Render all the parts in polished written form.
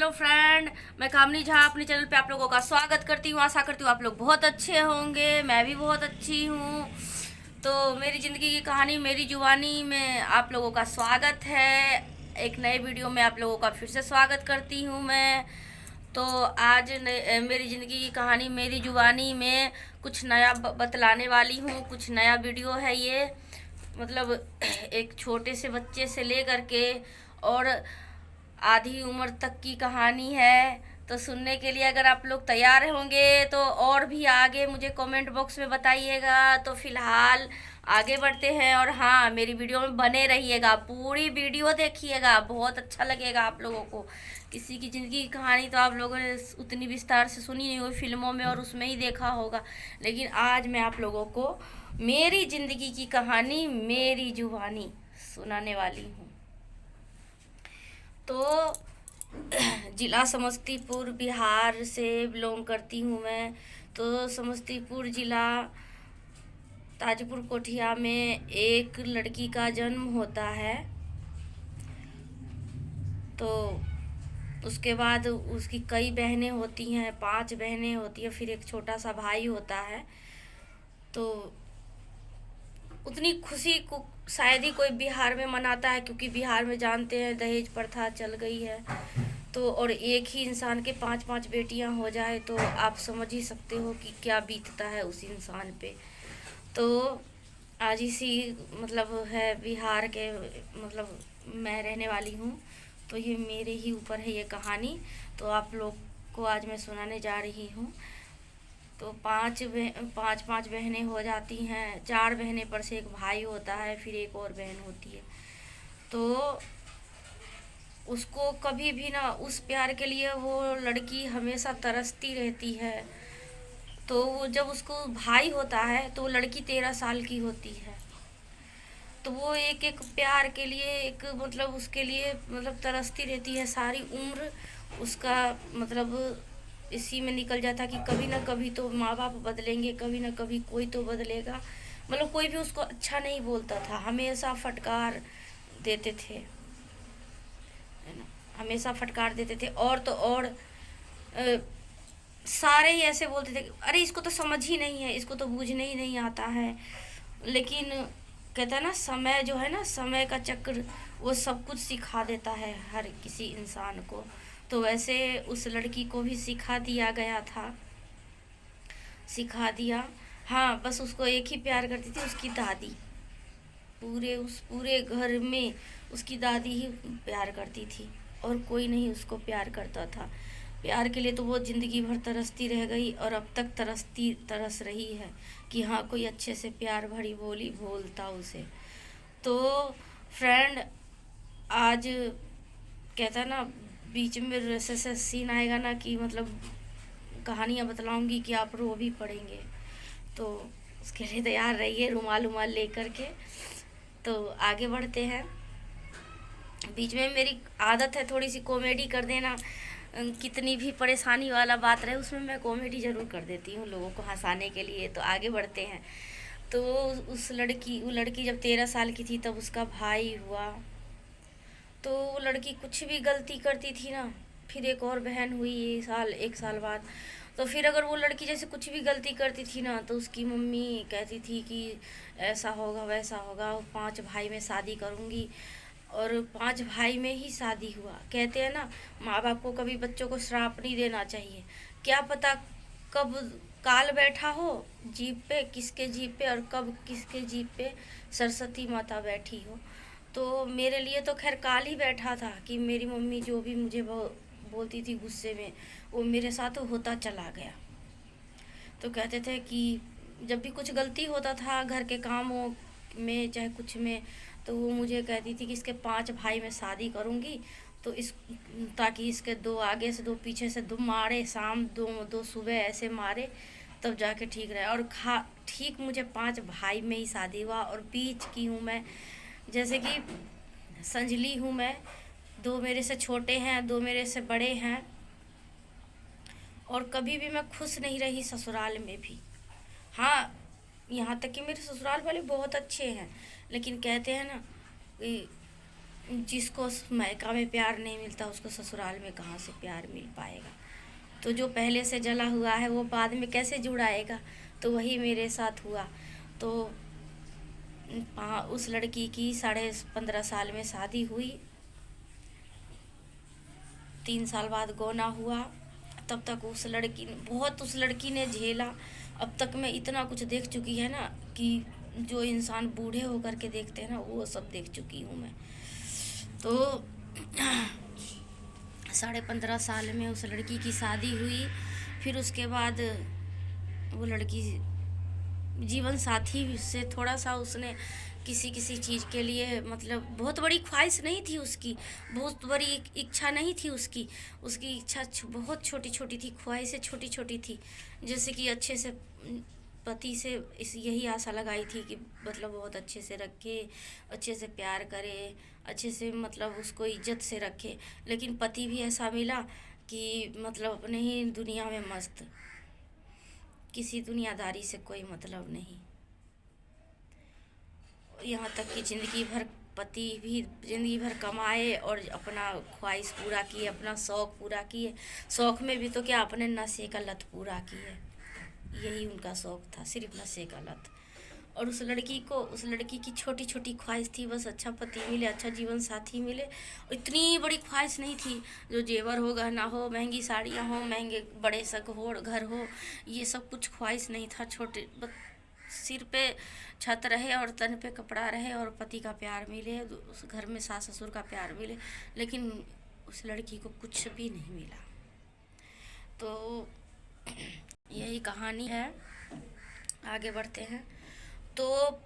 Hello friend, मैं कामनी झा अपने channel पे आप लोगों का स्वागत करती हूँ। आशा करती हूँ आप लोग बहुत अच्छे होंगे, मैं भी बहुत अच्छी हूँ। तो मेरी ज़िंदगी की कहानी मेरी जुबानी में आप लोगों का स्वागत है। एक नए वीडियो में आप लोगों का फिर से स्वागत करती हूँ मैं। तो आज मेरी ज़िंदगी की कहानी मेरी जुबानी में कुछ नया बतलाने वाली हूँ। कुछ नया वीडियो है ये, मतलब एक छोटे से बच्चे से लेकर के और आधी उम्र तक की कहानी है। तो सुनने के लिए अगर आप लोग तैयार होंगे तो और भी आगे मुझे कमेंट बॉक्स में बताइएगा। तो फिलहाल आगे बढ़ते हैं, और हाँ, मेरी वीडियो में बने रहिएगा, पूरी वीडियो देखिएगा, बहुत अच्छा लगेगा आप लोगों को। किसी की ज़िंदगी की कहानी तो आप लोगों ने उतनी विस्तार से सुनी नहीं हुई फिल्मों में और उसमें ही देखा होगा, लेकिन आज मैं आप लोगों को मेरी ज़िंदगी की कहानी मेरी जुबानी सुनाने वाली हूँ। तो ज़िला समस्तीपुर बिहार से बिलोंग करती हूँ मैं। तो समस्तीपुर ज़िला ताजपुर कोठिया में एक लड़की का जन्म होता है। तो उसके बाद उसकी कई बहनें होती हैं, 5 बहनें होती हैं, फिर एक छोटा सा भाई होता है। तो उतनी खुशी को शायद ही कोई बिहार में मनाता है, क्योंकि बिहार में जानते हैं दहेज प्रथा चल गई है। तो और एक ही इंसान के 5-5 बेटियां हो जाए तो आप समझ ही सकते हो कि क्या बीतता है उस इंसान पे। तो आज इसी मतलब है बिहार के, मतलब मैं रहने वाली हूँ। तो ये मेरे ही ऊपर है ये कहानी, तो आप लोग को आज मैं सुनाने जा रही हूँ। तो 5 बहनें हो जाती हैं, 4 बहनें पर से एक भाई होता है, फिर एक और बहन होती है। तो उसको कभी भी ना उस प्यार के लिए वो लड़की हमेशा तरसती रहती है। तो वो जब उसको भाई होता है तो वो लड़की 13 साल की होती है। तो वो एक एक प्यार के लिए एक मतलब उसके लिए मतलब तरसती रहती है सारी उम्र। उसका मतलब इसी में निकल जाता कि कभी ना कभी तो माँ बाप बदलेंगे, कभी ना कभी कोई तो बदलेगा। मतलब कोई भी उसको अच्छा नहीं बोलता था, हमेशा फटकार देते थे, है ना, हमेशा फटकार देते थे। और तो और सारे ही ऐसे बोलते थे अरे इसको तो समझ ही नहीं है, इसको तो बूझने ही नहीं आता है। लेकिन कहता है ना, समय जो है ना, समय का चक्र वो सब कुछ सिखा देता है हर किसी इंसान को। तो वैसे उस लड़की को भी सिखा दिया गया था, सिखा दिया। हाँ, बस उसको एक ही प्यार करती थी, उसकी दादी। उस पूरे घर में उसकी दादी ही प्यार करती थी, और कोई नहीं उसको प्यार करता था। प्यार के लिए तो वो ज़िंदगी भर तरसती रह गई, और अब तक तरस रही है कि हाँ, कोई अच्छे से प्यार भरी बोली बोलता उसे। तो फ्रेंड, आज कहता ना बीच में ऐसे सीन आएगा ना कि मतलब कहानियाँ बतलाऊंगी कि आप रो भी पड़ेंगे। तो उसके लिए तैयार रहिए रुमाल उमाल लेकर के। तो आगे बढ़ते हैं। बीच में मेरी आदत है थोड़ी सी कॉमेडी कर देना, कितनी भी परेशानी वाला बात रहे उसमें मैं कॉमेडी ज़रूर कर देती हूँ लोगों को हंसाने के लिए। तो आगे बढ़ते हैं। तो वो लड़की जब 13 साल की थी तब उसका भाई हुआ। तो वो लड़की कुछ भी गलती करती थी ना, फिर एक और बहन हुई एक साल बाद। तो फिर अगर वो लड़की जैसे कुछ भी गलती करती थी ना, तो उसकी मम्मी कहती थी कि ऐसा होगा वैसा होगा, 5 भाई में शादी करूँगी। और 5 भाई में ही शादी हुआ। कहते हैं ना, माँ बाप को कभी बच्चों को श्राप नहीं देना चाहिए। क्या पता कब काल बैठा हो जीप पे, किसके जीप पे, और कब किसके जीप पे सरस्वती माता बैठी हो। तो मेरे लिए तो खैर काल ही बैठा था कि मेरी मम्मी जो भी मुझे बोलती थी गुस्से में, वो मेरे साथ होता चला गया। तो कहते थे कि जब भी कुछ गलती होता था घर के कामों में चाहे कुछ में, तो वो मुझे कहती थी कि इसके 5 भाई में शादी करूँगी, तो इस ताकि इसके 2 आगे से 2 पीछे से 2 मारे, शाम 2 सुबह ऐसे मारे, तब जाके ठीक रहे। और ठीक मुझे 5 भाई में ही शादी हुआ। और बीच की हूँ मैं, जैसे कि संजली हूँ मैं। 2 मेरे से छोटे हैं, 2 मेरे से बड़े हैं। और कभी भी मैं खुश नहीं रही ससुराल में भी। हाँ, यहाँ तक कि मेरे ससुराल वाले बहुत अच्छे हैं, लेकिन कहते हैं ना कि जिसको मायका में प्यार नहीं मिलता उसको ससुराल में कहाँ से प्यार मिल पाएगा। तो जो पहले से जला हुआ है वो बाद में कैसे जुड़ाएगा। तो वही मेरे साथ हुआ। तो उस लड़की की 15.5 साल में शादी हुई। 3 साल बाद गोना हुआ। तब तक उस लड़की ने झेला। अब तक मैं इतना कुछ देख चुकी है ना कि जो इंसान बूढ़े होकर के देखते हैं ना वो सब देख चुकी हूँ मैं। तो 15.5 साल में उस लड़की की शादी हुई। फिर उसके बाद वो लड़की जीवन साथी से थोड़ा सा उसने किसी किसी चीज़ के लिए, मतलब बहुत बड़ी ख्वाहिश नहीं थी उसकी, बहुत बड़ी इच्छा नहीं थी उसकी इच्छा बहुत छोटी छोटी थी, ख्वाहिशें छोटी छोटी थी। जैसे कि अच्छे से पति से यही आशा लगाई थी कि मतलब बहुत अच्छे से रखे, अच्छे से प्यार करे, अच्छे से मतलब उसको इज्जत से रखे। लेकिन पति भी ऐसा मिला कि मतलब अपने ही दुनिया में मस्त, किसी दुनियादारी से कोई मतलब नहीं। यहाँ तक कि पति भी ज़िंदगी भर कमाए और अपना ख्वाहिश पूरा किए, अपना शौक़ पूरा किए। शौक़ में भी तो क्या, अपने नशे का लत पूरा किए। यही उनका शौक़ था, सिर्फ नशे का लत। और उस लड़की की छोटी छोटी ख्वाहिश थी, बस अच्छा पति मिले, अच्छा जीवन साथी मिले। इतनी बड़ी ख्वाहिश नहीं थी जो जेवर हो, गहना हो, महंगी साड़ियाँ हो, महंगे बड़े सा घर हो, ये सब कुछ ख्वाहिश नहीं था। छोटे सिर पे छत रहे और तन पे कपड़ा रहे और पति का प्यार मिले, उस घर में सास ससुर का प्यार मिले। लेकिन उस लड़की को कुछ भी नहीं मिला। तो यही कहानी है। आगे बढ़ते हैं। तो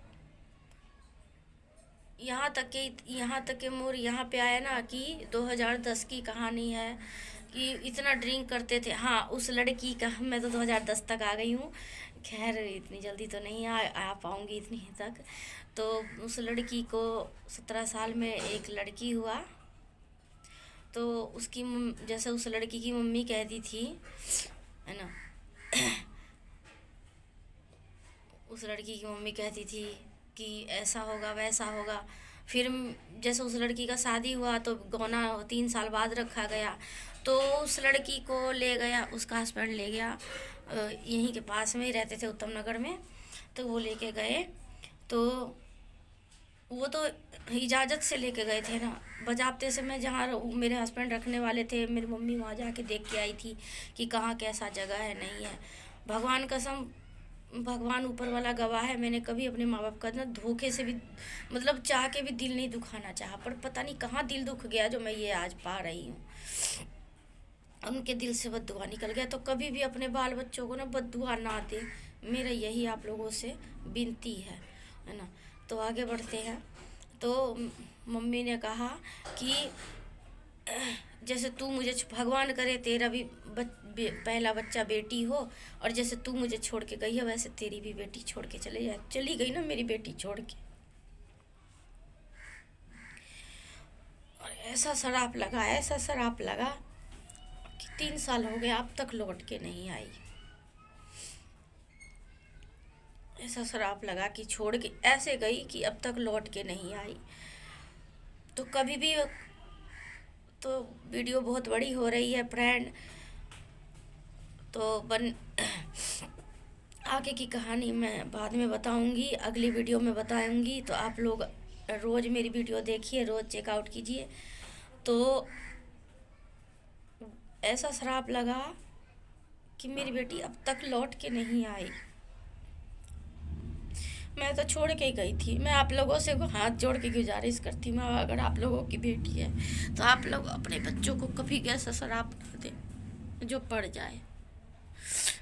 यहाँ तक के मोर यहाँ पे आया ना कि 2010 की कहानी है कि इतना ड्रिंक करते थे। हाँ, उस लड़की का मैं तो 2010 तक आ गई हूँ। खैर इतनी जल्दी तो नहीं आ पाऊँगी इतनी तक। तो उस लड़की को 17 साल में एक लड़की हुआ। तो जैसे उस लड़की की मम्मी कहती थी, है ना, उस लड़की की मम्मी कहती थी कि ऐसा होगा वैसा होगा। फिर जैसे उस लड़की का शादी हुआ तो गौना 3 साल बाद रखा गया। तो उस लड़की को ले गया, उसका हस्बैंड ले गया, यहीं के पास में ही रहते थे उत्तम नगर में। तो वो लेके गए। तो वो तो इजाज़त से लेके गए थे ना। बजाबते से मैं जहाँ मेरे हस्बैंड रखने वाले थे, मेरी मम्मी वहाँ जाके देख के आई थी कि कहाँ कैसा जगह है नहीं है। भगवान कसम, भगवान ऊपर वाला गवाह है, मैंने कभी अपने माँ बाप का ना धोखे से भी, मतलब चाह के भी दिल नहीं दुखाना चाहा। पर पता नहीं कहाँ दिल दुख गया जो मैं ये आज पा रही हूँ। उनके दिल से बद्दुआ निकल गया। तो कभी भी अपने बाल बच्चों को ना बद्दुआ ना दे, मेरा यही आप लोगों से विनती है ना। तो आगे बढ़ते हैं। तो मम्मी ने कहा कि जैसे तू मुझे, भगवान करे तेरा भी पहला बच्चा बेटी हो, और जैसे तू मुझे छोड़ के गई है वैसे तेरी भी बेटी छोड़ के चली गई ना मेरी बेटी छोड़ के। और ऐसा शराप लगा कि 3 साल हो गए अब तक लौट के नहीं आई। ऐसा शराप लगा कि छोड़ के ऐसे गई कि अब तक लौट के नहीं आई। तो कभी भी, तो वीडियो बहुत बड़ी हो रही है फ्रेंड, तो आगे की कहानी मैं बाद में बताऊंगी, अगली वीडियो में बताऊंगी। तो आप लोग रोज़ मेरी वीडियो देखिए, रोज़ चेकआउट कीजिए। तो ऐसा श्राप लगा कि मेरी बेटी अब तक लौट के नहीं आई। मैं तो छोड़ के ही गई थी। मैं आप लोगों से हाथ जोड़ के गुजारिश करती हूँ, अगर आप लोगों की बेटी है तो आप लोग अपने बच्चों को कभी ऐसा शराब ना दें जो पड़ जाए।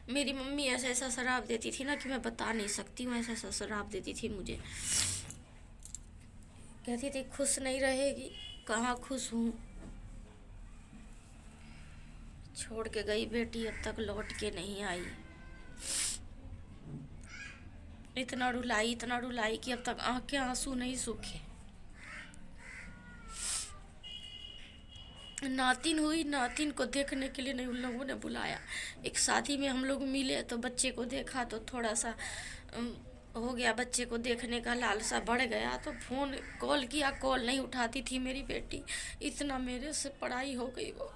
मेरी मम्मी ऐसा शराब देती थी ना कि मैं बता नहीं सकती हूँ। ऐसा शराब देती थी मुझे, कहती थी खुश नहीं रहेगी। कहाँ खुश हूँ, छोड़ के गई बेटी, अब तक लौट के नहीं आई। इतना रुलाई कि अब तक आँख के आंसू नहीं सूखे। नातिन हुई, नातिन को देखने के लिए नहीं उन लोगों ने बुलाया। एक शादी में हम लोग मिले तो बच्चे को देखा तो थोड़ा सा हो गया, बच्चे को देखने का लालसा बढ़ गया तो फ़ोन कॉल किया, कॉल नहीं उठाती थी मेरी बेटी, इतना मेरे से पढ़ाई हो गई वो।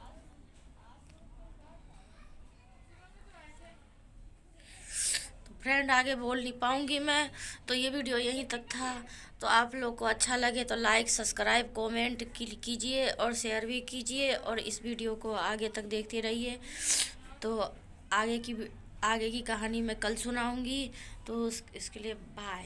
तो फ्रेंड, आगे बोल नहीं पाऊँगी मैं, तो ये वीडियो यहीं तक था। तो आप लोग को अच्छा लगे तो लाइक, सब्सक्राइब, कमेंट कीजिए और शेयर भी कीजिए, और इस वीडियो को आगे तक देखते रहिए। तो आगे की आगे की कहानी मैं कल सुनाऊंगी। तो इसके लिए बाय।